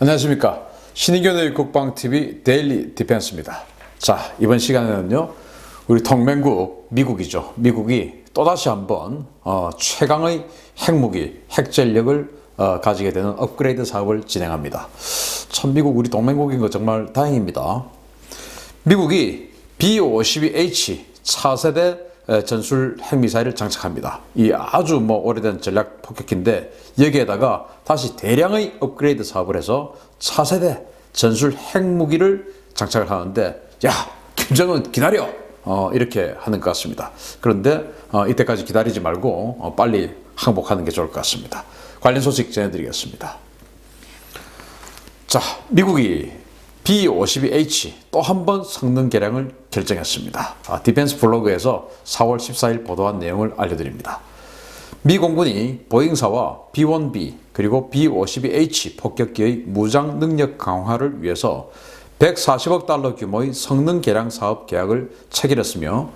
안녕하십니까. 신의견의 국방TV 데일리 디펜스입니다. 자, 이번 시간에는요, 우리 동맹국 미국이죠. 미국이 또다시 한번 최강의 핵무기, 핵전력을 가지게 되는 업그레이드 사업을 진행합니다. 참 미국 우리 동맹국인 거 정말 다행입니다. 미국이 B-52H 차세대 전술 핵미사일을 장착합니다. 이 아주 오래된 전략 폭격기인데 여기에다가 다시 대량의 업그레이드 사업을 해서 차세대 전술 핵무기를 장착을 하는데, 야, 김정은 기다려! 이렇게 하는 것 같습니다. 그런데 이때까지 기다리지 말고 빨리 항복하는 게 좋을 것 같습니다. 관련 소식 전해드리겠습니다. 자, 미국이 B-52H 또 한 번 성능 개량을 결정했습니다. 디펜스 블로그에서 4월 14일 보도한 내용을 알려드립니다. 미 공군이 보잉사와 B-1B 그리고 B-52H 폭격기의 무장 능력 강화를 위해서 140억 달러 규모의 성능 개량 사업 계약을 체결했으며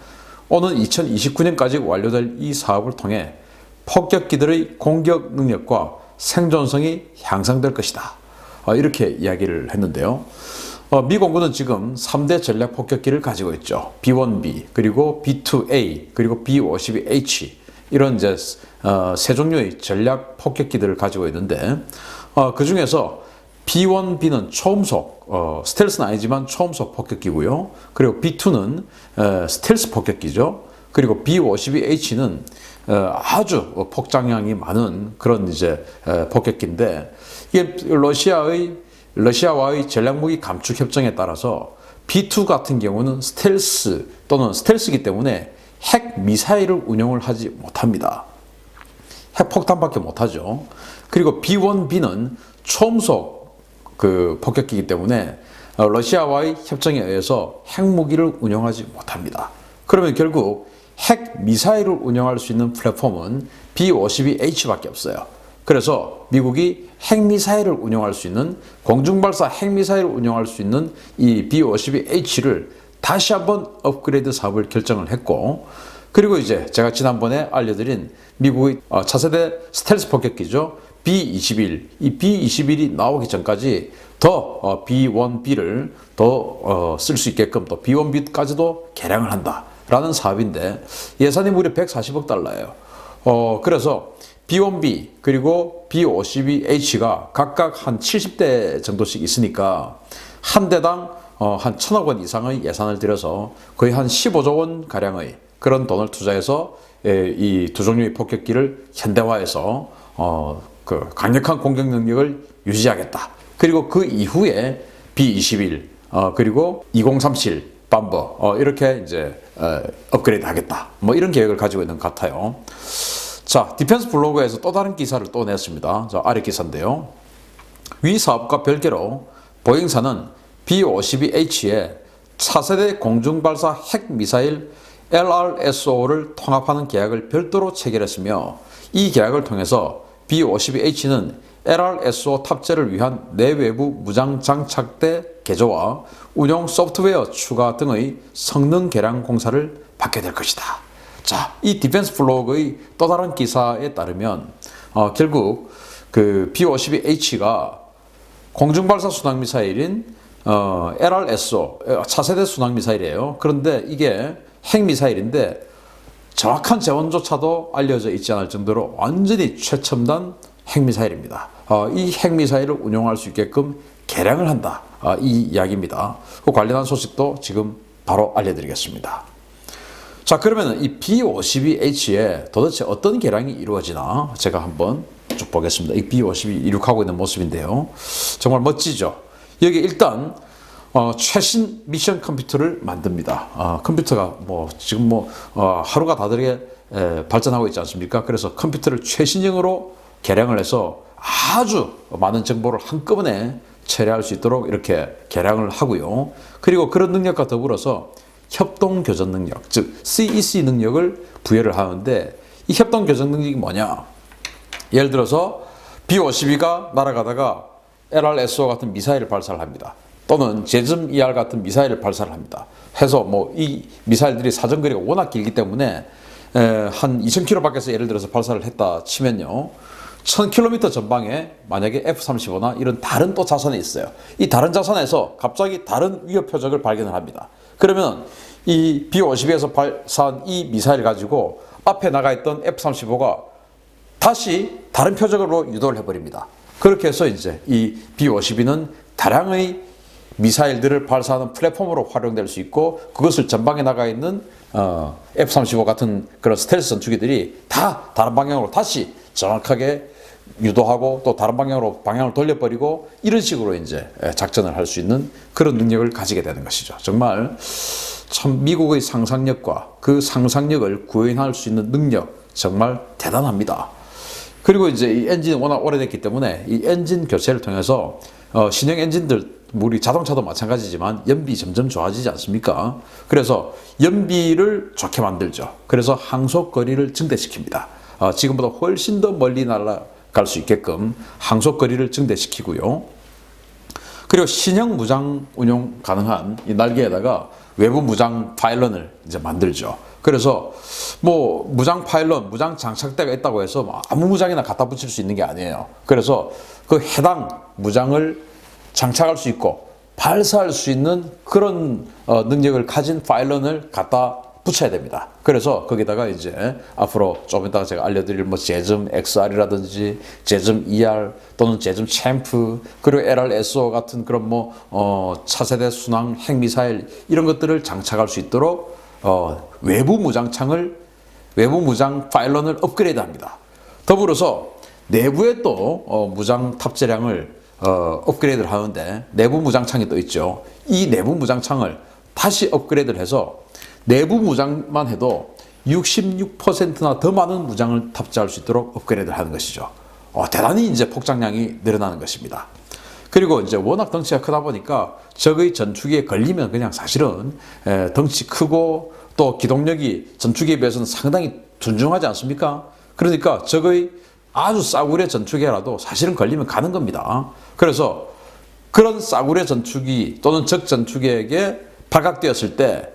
오는 2029년까지 완료될 이 사업을 통해 폭격기들의 공격 능력과 생존성이 향상될 것이다. 이렇게 이야기를 했는데요. 미 공군은 지금 3대 전략 폭격기를 가지고 있죠. B-1B, 그리고 B-2A, 그리고 B-52H 이런 이제 세 종류의 전략 폭격기들을 가지고 있는데 그 중에서 B-1B는 초음속, 스텔스는 아니지만 초음속 폭격기고요. 그리고 B-2는 스텔스 폭격기죠. 그리고 B-52H는 아주 폭장량이 많은 그런 이제 폭격기인데 이게 러시아와의 전략무기 감축 협정에 따라서 B-2 같은 경우는 스텔스 또는 스텔스이기 때문에 핵 미사일을 운용을 하지 못합니다. 핵 폭탄밖에 못하죠. 그리고 B-1B는 초음속 폭격기이기 때문에 러시아와의 협정에 의해서 핵무기를 운용하지 못합니다. 그러면 결국 핵 미사일을 운용할 수 있는 플랫폼은 B-52H밖에 없어요. 그래서 미국이 핵미사일을 운용할 수 있는, 공중발사 핵미사일을 운용할 수 있는 이 B-52H를 다시 한번 업그레이드 사업을 결정을 했고, 그리고 이제 제가 지난번에 알려드린 미국의 차세대 스텔스 폭격기죠. B-21, 이 B-21이 나오기 전까지 더 B-1B를 더 쓸 수 있게끔 또 B-1B까지도 개량을 한다라는 사업인데 예산이 무려 140억 달러예요. 그래서 B-1B 그리고 B-52H가 각각 한 70대 정도씩 있으니까 한 대당 한 1,000억 원 이상의 예산을 들여서 거의 한 15조 원 가량의 그런 돈을 투자해서 이 두 종류의 폭격기를 현대화해서 강력한 공격 능력을 유지하겠다. 그리고 그 이후에 B-21 그리고 2037 밤버 이렇게 이제 업그레이드 하겠다. 이런 계획을 가지고 있는 것 같아요. 자, 디펜스 블로그에서 또 다른 기사를 또 냈습니다. 자, 아래 기사인데요. 위 사업과 별개로 보잉사는 B-52H에 차세대 공중발사 핵미사일 LRSO를 통합하는 계약을 별도로 체결했으며 이 계약을 통해서 B-52H는 LRSO 탑재를 위한 내외부 무장 장착대 개조와 운용 소프트웨어 추가 등의 성능 개량 공사를 받게 될 것이다. 자, 이 디펜스 블로그의 또 다른 기사에 따르면 결국 그 B-52H가 공중발사 순항미사일인 LRSO 차세대 순항미사일이에요. 그런데 이게 핵미사일인데 정확한 재원조차도 알려져 있지 않을 정도로 완전히 최첨단 핵미사일입니다. 이 핵미사일을 운용할 수 있게끔 개량을 한다. 이 이야기입니다. 그 관련한 소식도 지금 바로 알려드리겠습니다. 자, 그러면 이 B-52H에 도대체 어떤 개량이 이루어지나 제가 한번 쭉 보겠습니다. 이 B-52 이륙하고 있는 모습인데요. 정말 멋지죠? 여기 일단 최신 미션 컴퓨터를 만듭니다. 컴퓨터가 지금 하루가 다르게 발전하고 있지 않습니까? 그래서 컴퓨터를 최신형으로 개량을 해서 아주 많은 정보를 한꺼번에 처리할 수 있도록 이렇게 개량을 하고요. 그리고 그런 능력과 더불어서 협동교전 능력, 즉 CEC 능력을 부여를 하는데 이 협동교전 능력이 뭐냐? 예를 들어서 B-52가 날아가다가 LRSO 같은 미사일을 발사를 합니다. 또는 제즘-ER 같은 미사일을 발사를 합니다. 해서 이 미사일들이 사정거리가 워낙 길기 때문에 한 2,000km 밖에서 예를 들어서 발사를 했다 치면요. 1000km 전방에 만약에 F-35나 이런 다른 또 자산이 있어요. 이 다른 자산에서 갑자기 다른 위협 표적을 발견을 합니다. 그러면 이 B-52에서 발사한 이 미사일 가지고 앞에 나가 있던 F-35가 다시 다른 표적으로 유도를 해버립니다. 그렇게 해서 이제 이 B-52는 다량의 미사일들을 발사하는 플랫폼으로 활용될 수 있고, 그것을 전방에 나가 있는 F-35 같은 그런 스텔스 전투기들이 다 다른 방향으로 다시 정확하게 유도하고 또 다른 방향으로 방향을 돌려버리고, 이런 식으로 이제 작전을 할 수 있는 그런 능력을 가지게 되는 것이죠. 정말 참 미국의 상상력과 그 상상력을 구현할 수 있는 능력, 정말 대단합니다. 그리고 이제 이 엔진이 워낙 오래됐기 때문에 이 엔진 교체를 통해서 신형 엔진들, 우리 자동차도 마찬가지지만 연비 점점 좋아지지 않습니까? 그래서 연비를 좋게 만들죠. 그래서 항속거리를 증대시킵니다. 지금보다 훨씬 더 멀리 날아갈 수 있게끔 항속거리를 증대시키고요. 그리고 신형 무장 운용 가능한 이 날개에다가 외부 무장 파일런을 이제 만들죠. 그래서 뭐 무장 파일런, 무장 장착대가 있다고 해서 뭐 아무 무장이나 갖다 붙일 수 있는 게 아니에요. 그래서 그 해당 무장을 장착할 수 있고 발사할 수 있는 그런 능력을 가진 파일런을 갖다 붙여야 됩니다. 그래서 거기다가 이제 앞으로 좀 이따가 제가 알려드릴 뭐 제즘 XR이라든지 제즘 ER 또는 제즘 챔프, 그리고 LRSO 같은 그런 뭐 차세대 순항 핵미사일 이런 것들을 장착할 수 있도록 외부 무장 파일런을 업그레이드합니다. 더불어서 내부에 또 무장 탑재량을 업그레이드를 하는데 내부 무장창이 또 있죠. 이 내부 무장창을 다시 업그레이드를 해서 내부 무장만 해도 66%나 더 많은 무장을 탑재할 수 있도록 업그레이드를 하는 것이죠. 대단히 이제 폭장량이 늘어나는 것입니다. 그리고 이제 워낙 덩치가 크다 보니까 적의 전투기에 걸리면 그냥 사실은 덩치 크고 또 기동력이 전투기에 비해서는 상당히 둔중하지 않습니까? 그러니까 적의 아주 싸구려 전투기라도 사실은 걸리면 가는 겁니다. 그래서 그런 싸구려 전투기 또는 적 전투기에게 발각되었을 때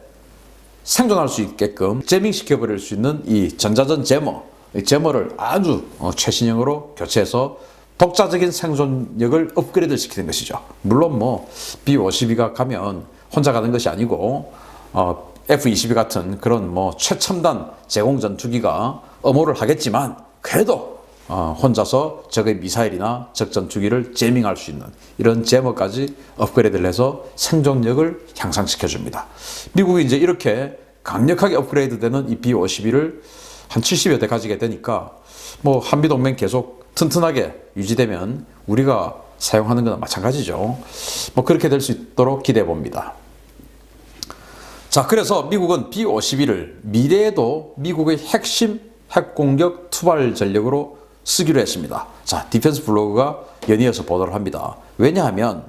생존할 수 있게끔 제밍시켜버릴 수 있는 이 전자전 제머, 이 제머를 아주 최신형으로 교체해서 독자적인 생존력을 업그레이드 시키는 것이죠. 물론 뭐 B-52가 가면 혼자 가는 것이 아니고 F-22 같은 그런 뭐 최첨단 제공 전투기가 엄호를 하겠지만, 그래도 혼자서 적의 미사일이나 적 전투기를 제밍할 수 있는 이런 제머까지 업그레이드를 해서 생존력을 향상시켜 줍니다. 미국이 이제 이렇게 강력하게 업그레이드되는 이 B-52를 한 70여 대 가지게 되니까 뭐 한미동맹 계속 튼튼하게 유지되면 우리가 사용하는 거나 마찬가지죠. 뭐 그렇게 될 수 있도록 기대해 봅니다. 자, 그래서 미국은 B-52를 미래에도 미국의 핵심 핵공격 투발 전력으로 쓰기로 했습니다. 자, 디펜스 블로그가 연이어서 보도를 합니다. 왜냐하면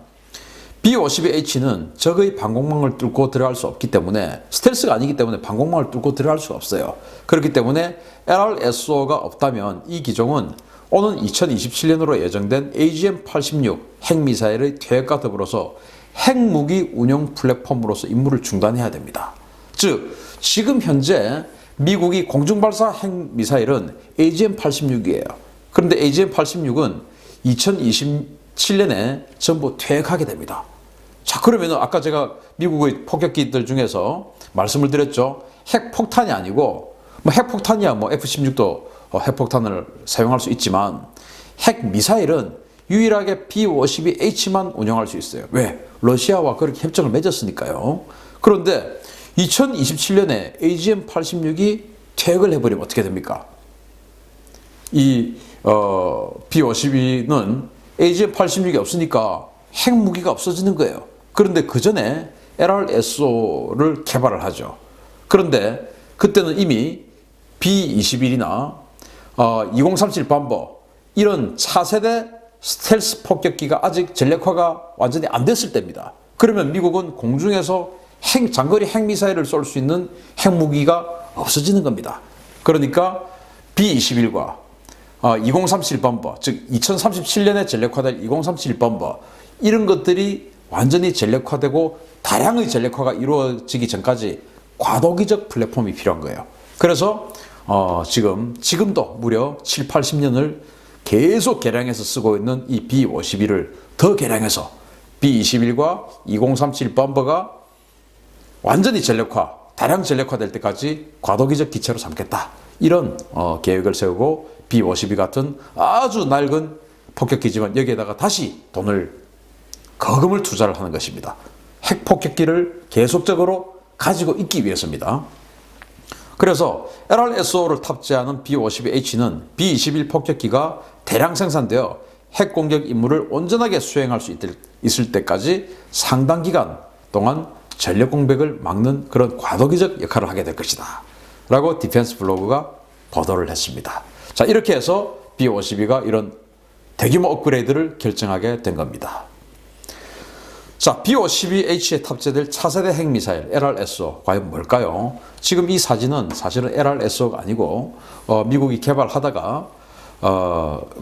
B-52H는 적의 방공망을 뚫고 들어갈 수 없기 때문에, 스텔스가 아니기 때문에 방공망을 뚫고 들어갈 수가 없어요. 그렇기 때문에 LRSO가 없다면 이 기종은 오는 2027년으로 예정된 AGM-86 핵미사일의 퇴역과 더불어서 핵무기 운용 플랫폼으로서 임무를 중단해야 됩니다. 즉, 지금 현재 미국이 공중발사 핵미사일은 AGM-86이에요. 그런데 AGM-86은 2027년에 전부 퇴역하게 됩니다. 자, 그러면 아까 제가 미국의 폭격기들 중에서 말씀을 드렸죠. 핵폭탄이 아니고, 뭐 핵폭탄이야 뭐 F-16도 핵폭탄을 사용할 수 있지만, 핵미사일은 유일하게 B-52H만 운영할 수 있어요. 왜? 러시아와 그렇게 협정을 맺었으니까요. 그런데 2027년에 AGM-86이 퇴역을 해버리면 어떻게 됩니까? 이 B-52는 AGM-86이 없으니까 핵무기가 없어지는 거예요. 그런데 그 전에 LRSO를 개발을 하죠. 그런데 그때는 이미 B-21이나 2037 밤버 이런 차세대 스텔스 폭격기가 아직 전력화가 완전히 안 됐을 때입니다. 그러면 미국은 공중에서 장거리 핵미사일을 쏠 수 있는 핵무기가 없어지는 겁니다. 그러니까 B-21과 2037 밤버, 즉 2037년에 전력화될 2037 밤버, 이런 것들이 완전히 전력화되고 다량의 전력화가 이루어지기 전까지 과도기적 플랫폼이 필요한 거예요. 그래서 지금도 무려 7, 80년을 계속 개량해서 쓰고 있는 이 B-52를 더 개량해서 B-21과 2037 범버가 완전히 전력화, 다량 전력화될 때까지 과도기적 기체로 삼겠다. 이런 계획을 세우고 B-52 같은 아주 낡은 폭격기지만 여기에다가 다시 거금을 투자를 하는 것입니다. 핵폭격기를 계속적으로 가지고 있기 위해서입니다. 그래서 LRSO를 탑재하는 B-52H는 B-21 폭격기가 대량 생산되어 핵공격 임무를 온전하게 수행할 수 있을 때까지 상당 기간 동안 전력 공백을 막는 그런 과도기적 역할을 하게 될 것이다. 라고 디펜스 블로그가 보도를 했습니다. 자, 이렇게 해서 B-52가 이런 대규모 업그레이드를 결정하게 된 겁니다. 자, B-52H에 탑재될 차세대 핵미사일 LRSO 과연 뭘까요? 지금 이 사진은 사실은 LRSO가 아니고 미국이 개발하다가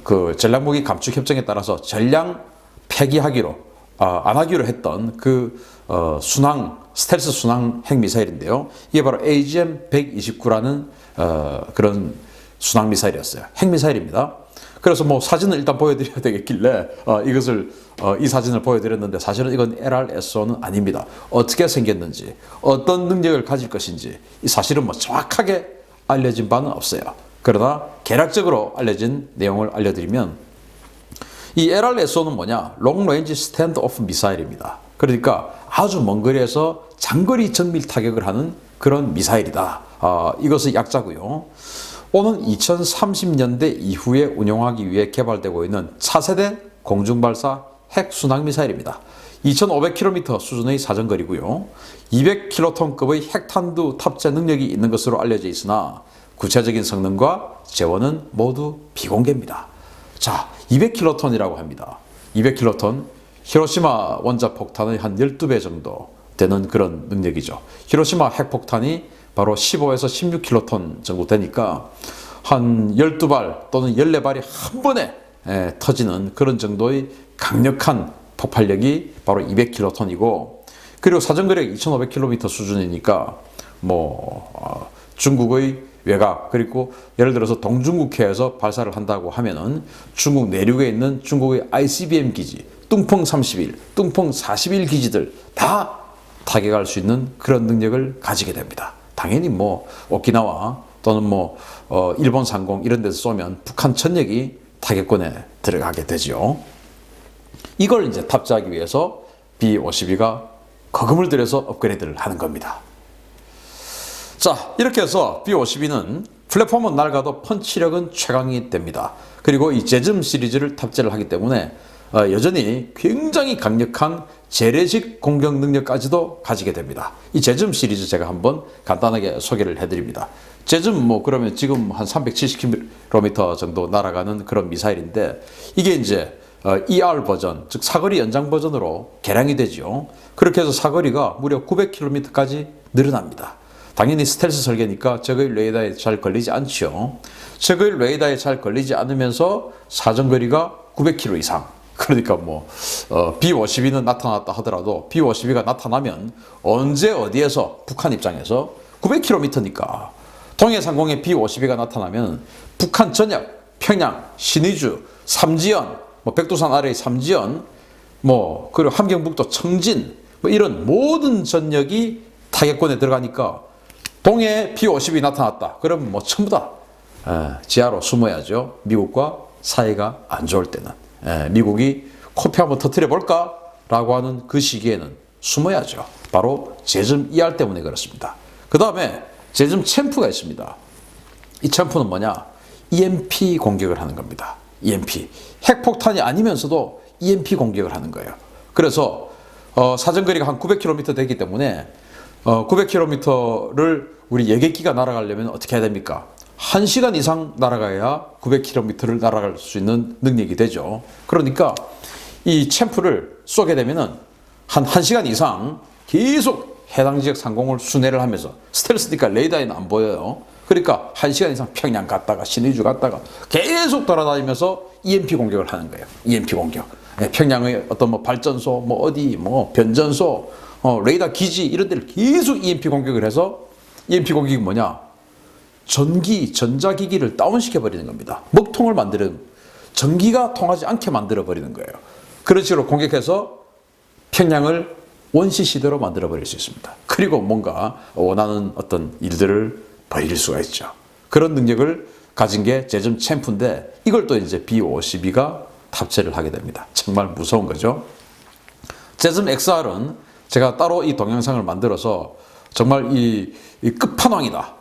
그 전략무기 감축 협정에 따라서 전량 폐기하기로 안 하기로 했던 그 스텔스 순항 핵미사일인데요. 이게 바로 AGM-129라는 그런 순항 미사일이었어요. 핵미사일입니다. 그래서 뭐 사진을 일단 보여드려야 되겠길래 이 사진을 보여드렸는데 사실은 이건 LRSO는 아닙니다. 어떻게 생겼는지, 어떤 능력을 가질 것인지 이 사실은 뭐 정확하게 알려진 바는 없어요. 그러나 개략적으로 알려진 내용을 알려드리면 이 LRSO는 뭐냐? Long Range Stand Off 미사일입니다. 그러니까 아주 먼 거리에서 장거리 정밀 타격을 하는 그런 미사일이다. 이것의 약자고요. 오는 2030년대 이후에 운용하기 위해 개발되고 있는 차세대 공중발사 핵순항미사일입니다. 2500km 수준의 사정거리고요. 200킬로톤급의 핵탄두 탑재 능력이 있는 것으로 알려져 있으나 구체적인 성능과 재원은 모두 비공개입니다. 자, 200킬로톤이라고 합니다. 200킬로톤, 히로시마 원자폭탄의 한 12배 정도 되는 그런 능력이죠. 히로시마 핵폭탄이 바로 15에서 16킬로톤 정도 되니까 한 12발 또는 14발이 한 번에 터지는 그런 정도의 강력한 폭발력이 바로 200킬로톤이고, 그리고 사정거리가 2500km 수준이니까 중국의 외곽, 그리고 예를 들어서 동중국해에서 발사를 한다고 하면은 중국 내륙에 있는 중국의 ICBM 기지, 뚱펑 31, 뚱펑 41 기지들 다 타격할 수 있는 그런 능력을 가지게 됩니다. 당연히 오키나와 또는 일본 상공 이런 데서 쏘면 북한 전역이 타격권에 들어가게 되죠. 이걸 이제 탑재하기 위해서 B-52가 거금을 들여서 업그레이드를 하는 겁니다. 자, 이렇게 해서 B-52는 플랫폼은 낡아도 펀치력은 최강이 됩니다. 그리고 이 제즘 시리즈를 탑재를 하기 때문에 여전히 굉장히 강력한 재래식 공격 능력까지도 가지게 됩니다. 이 제즘 시리즈 제가 한번 간단하게 소개를 해드립니다. 제즘 그러면 지금 한 370km 정도 날아가는 그런 미사일인데 이게 이제 ER 버전, 즉 사거리 연장 버전으로 개량이 되죠. 그렇게 해서 사거리가 무려 900km까지 늘어납니다. 당연히 스텔스 설계니까 적의 레이더에 잘 걸리지 않죠. 적의 레이더에 잘 걸리지 않으면서 사정거리가 900km 이상. 그러니까 B-52는 나타났다 하더라도 B-52가 나타나면 언제 어디에서 북한 입장에서 900km니까 동해상공에 B-52가 나타나면 북한 전역, 평양, 신의주, 삼지연, 백두산 아래의 삼지연, 그리고 함경북도 청진 이런 모든 전역이 타격권에 들어가니까 동해에 B-52 나타났다. 그러면 전부 다 지하로 숨어야죠. 미국과 사이가 안 좋을 때는. 미국이 코피 한번 터뜨려 볼까? 라고 하는 그 시기에는 숨어야죠. 바로 제즘 ER 때문에 그렇습니다. 그 다음에 제즘 챔프가 있습니다. 이 챔프는 뭐냐? EMP 공격을 하는 겁니다. EMP. 핵폭탄이 아니면서도 EMP 공격을 하는 거예요. 그래서 사정거리가 한 900km 되기 때문에 900km를 우리 여객기가 날아가려면 어떻게 해야 됩니까? 1시간 이상 날아가야 900km를 날아갈 수 있는 능력이 되죠. 그러니까 이 챔프를 쏘게 되면은 한 1시간 이상 계속 해당 지역 상공을 순회를 하면서 스텔스니까 레이더에는 안 보여요. 그러니까 1시간 이상 평양 갔다가 신의주 갔다가 계속 돌아다니면서 EMP 공격을 하는 거예요. EMP 공격. 평양의 어떤 발전소, 어디, 변전소, 레이더 기지 이런 데를 계속 EMP 공격을 해서 EMP 공격이 뭐냐? 전자기기를 다운시켜버리는 겁니다. 먹통을 만드는, 전기가 통하지 않게 만들어 버리는 거예요. 그런 식으로 공격해서 평양을 원시 시대로 만들어 버릴 수 있습니다. 그리고 뭔가 원하는 어떤 일들을 벌일 수가 있죠. 그런 능력을 가진 게 제점 챔프인데 이걸 또 이제 B-52가 탑재를 하게 됩니다. 정말 무서운 거죠. 제점 XR은 제가 따로 이 동영상을 만들어서 정말 이 끝판왕이다.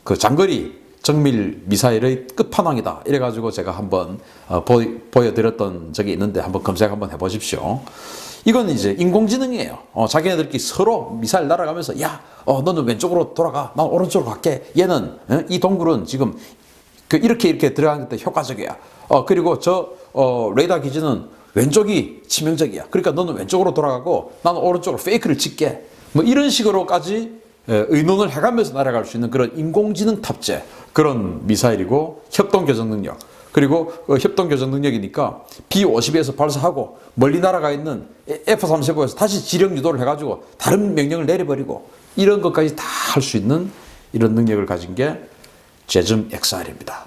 그 장거리 정밀 미사일의 끝판왕이다. 이래가지고 제가 한번 보여드렸던 적이 있는데 한번 검색 한번 해보십시오. 이건 이제 인공지능이에요. 자기네들끼리 서로 미사일 날아가면서 야, 너는 왼쪽으로 돌아가. 난 오른쪽으로 갈게. 얘는 이 동굴은 지금 이렇게 들어가는 게 효과적이야. 그리고 저 레이더 기지는 왼쪽이 치명적이야. 그러니까 너는 왼쪽으로 돌아가고 나는 오른쪽으로 페이크를 찍게. 뭐 이런 식으로까지 의논을 해가면서 날아갈 수 있는 그런 인공지능 탑재 그런 미사일이고 협동 교정 능력. 그리고 협동 교정 능력이니까 B-52에서 발사하고 멀리 날아가 있는 F-35에서 다시 지령 유도를 해가지고 다른 명령을 내려버리고 이런 것까지 다 할 수 있는 이런 능력을 가진 게 제점 XR입니다.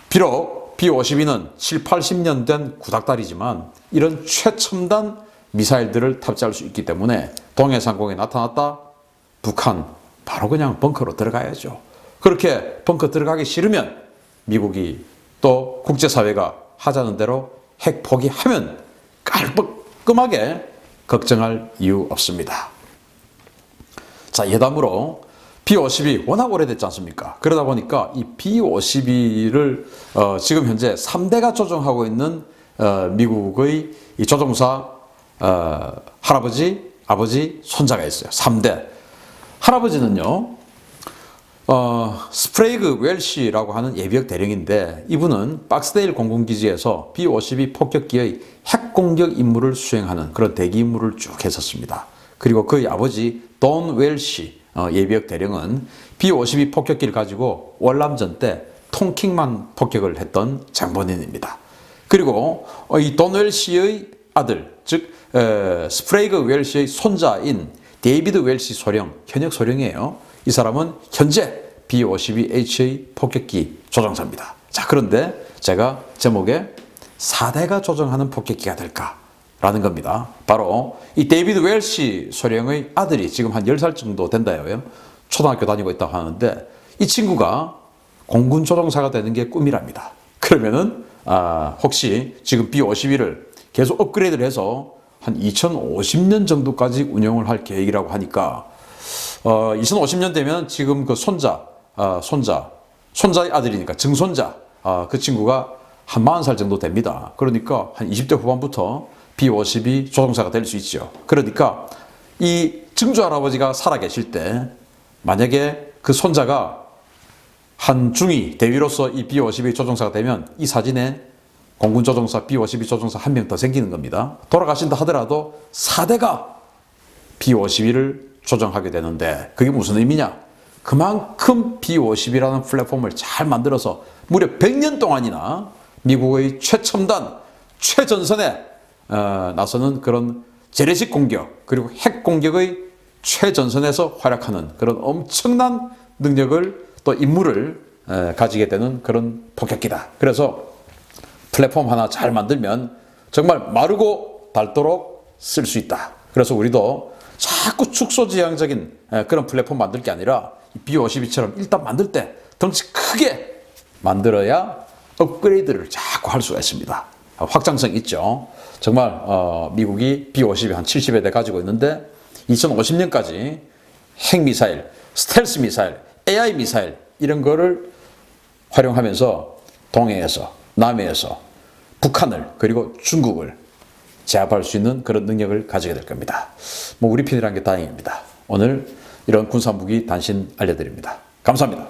비록 B-52는 7, 80년 된 구닥다리지만 이런 최첨단 미사일들을 탑재할 수 있기 때문에 동해상공에 나타났다? 북한 바로 그냥 벙커로 들어가야죠. 그렇게 벙커 들어가기 싫으면 미국이 또 국제사회가 하자는 대로 핵 포기하면 깔끔하게 걱정할 이유 없습니다. 자, 예담으로 B-52 워낙 오래됐지 않습니까? 그러다 보니까 이 B-52를 지금 현재 3대가 조종하고 있는 미국의 이 조종사 할아버지, 아버지, 손자가 있어요. 3대. 할아버지는요, 스프레이그 웰시라고 하는 예비역 대령인데 이분은 박스데일 공군기지에서 B-52 폭격기의 핵공격 임무를 수행하는 그런 대기 임무를 쭉 했었습니다. 그리고 그의 아버지 돈 웰시 예비역 대령은 B-52 폭격기를 가지고 월남전 때 통킹만 폭격을 했던 장본인입니다. 그리고 이 돈 웰시의 아들, 즉 스프레이그 웰시의 손자인 데이비드 웰시 소령, 현역 소령이에요. 이 사람은 현재 B-52H의 폭격기 조종사입니다. 자, 그런데 제가 제목에 4대가 조종하는 폭격기가 될까라는 겁니다. 바로 이 데이비드 웰시 소령의 아들이 지금 한 10살 정도 된다요. 초등학교 다니고 있다고 하는데 이 친구가 공군 조종사가 되는 게 꿈이랍니다. 그러면은 혹시 지금 B-52를 계속 업그레이드를 해서 한 2050년 정도까지 운영을 할 계획이라고 하니까 2050년 되면 지금 그 손자의 아들이니까 증손자, 그 친구가 한 40살 정도 됩니다. 그러니까 한 20대 후반부터 B-52 조종사가 될 수 있죠. 그러니까 이 증조 할아버지가 살아계실 때 만약에 그 손자가 한 중위 대위로서 이 B-52 조종사가 되면 이 사진에 공군 조종사 B-52 조종사 한 명 더 생기는 겁니다. 돌아가신다 하더라도 4대가 B-52를 조정하게 되는데 그게 무슨 의미냐? 그만큼 B-52라는 플랫폼을 잘 만들어서 무려 100년 동안이나 미국의 최첨단, 최전선에 나서는 그런 재래식 공격 그리고 핵 공격의 최전선에서 활약하는 그런 엄청난 능력을 또 임무를 가지게 되는 그런 폭격기다. 그래서 플랫폼 하나 잘 만들면 정말 마르고 닳도록 쓸 수 있다. 그래서 우리도 자꾸 축소지향적인 그런 플랫폼 만들 게 아니라 B-52처럼 일단 만들 때 덩치 크게 만들어야 업그레이드를 자꾸 할 수가 있습니다. 확장성 있죠. 정말 미국이 B-52 한 70여 대 가지고 있는데 2050년까지 핵미사일, 스텔스 미사일, AI 미사일 이런 거를 활용하면서 동해에서 남해에서 북한을 그리고 중국을 제압할 수 있는 그런 능력을 가지게 될 겁니다. 뭐 우리 편이라는 게 다행입니다. 오늘 이런 군사무기 단신 알려드립니다. 감사합니다.